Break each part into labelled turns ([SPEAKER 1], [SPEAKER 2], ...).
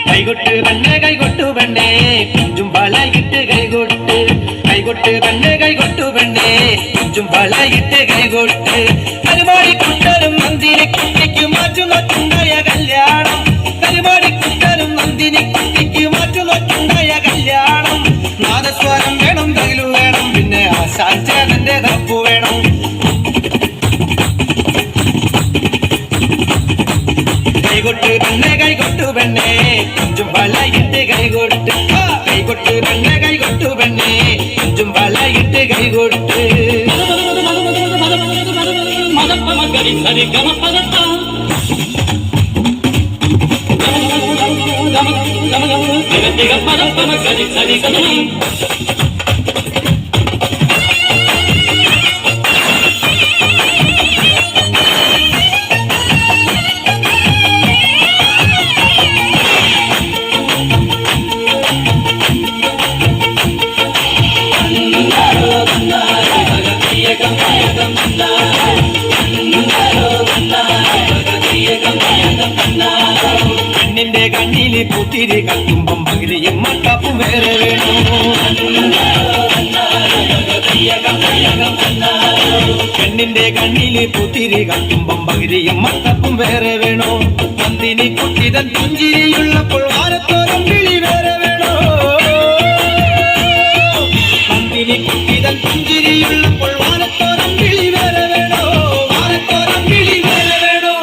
[SPEAKER 1] കൈകൊട്ട് പെണ്ണെ കൈകൊട്ടു പെണ്ണെ കുഞ്ചും വളയിട്ട് കൈകൊട്ട് കൈകൊട്ട് പെണ്ണെ കൈകൊട്ടു പെണ്ണെ കുഞ്ചും വളയിട്ട് കൈകൊട്ട് പരിപാടി കുട്ടനും നന്ദിനി കുട്ടിക്ക് മാറ്റുന്നൊറ്റുണ്ടായ കല്യാണം പരിപാടി കുട്ടനും നന്ദിനി കുട്ടിക്ക് മാറ്റുന്നൊറ്റുണ്ടായ കല്യാണം നാദസ്വരം വേണം തകിലു വേണം പിന്നെ ആശാചേതന്റെ തപ്പു വേണം കൈകൊട്ട് പെണ്ണെ കൈകൊട്ടു പെണ്ണെ കുഞ്ചും വളയിട്ട് കൈകൊട്ട് കൈകൊട്ട് പെണ്ണെ കൈകൊട്ടു പെണ്ണെ കുഞ്ചും വളയിട്ട് കൈകൊട്ട് പെണ്ണിന്റെ കണ്ണില് പൂത്തിരി കത്തുമ്പം പകിരിയും മട്ടപ്പും വേറെ വേണോ പെണ്ണിന്റെ കണ്ണില് പൂത്തിരി കത്തുമ്പം പകിരിയും മട്ടപ്പും വേറെ വേണോ നന്ദിനി കുട്ടിതൻ പുഞ്ചിരിയുള്ളപ്പോൾ വാരത്തോരം വിളി വേറെ വേണോ നന്ദിനി കുട്ടിതൻ പുഞ്ചിരിയുള്ളപ്പോൾ വാരത്തോരം വിളി വേറെ വേണോ വാരത്തോരം വിളി വേറെ വേണോ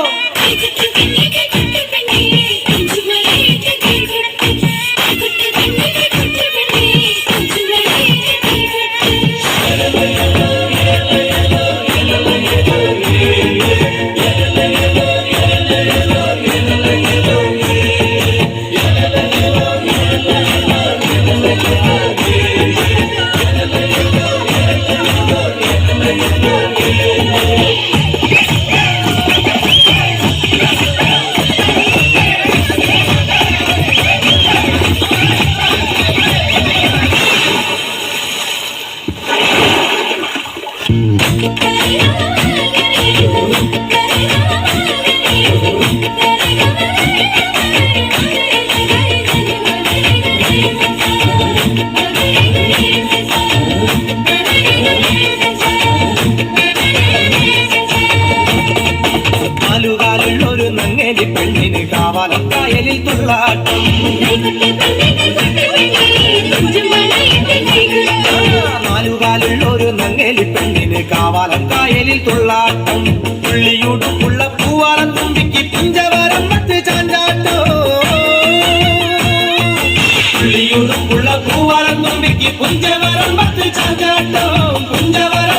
[SPEAKER 1] നാലുകാലുള്ളൊരു നങ്ങേലി പെണ്ണിന് കാവാലം കായലിൽ തുള്ളാട്ടം നാലുകാലുള്ളൊരു നങ്ങേലി പെണ്ണിന് കാവാലം കായലിൽ തുള്ളാട്ടം പുള്ളിയുടുപ്പുള്ള പൂവാലം തുമ്പിക്ക് പുഞ്ചവരം മറ്റ് ചാഞ്ചാട്ടോ പുള്ളിയുടുപ്പുള്ള പൂവാലം തുമ്പിക്ക് പുഞ്ചവരം മറ്റ് ചാഞ്ചാട്ടോ പുഞ്ചവരം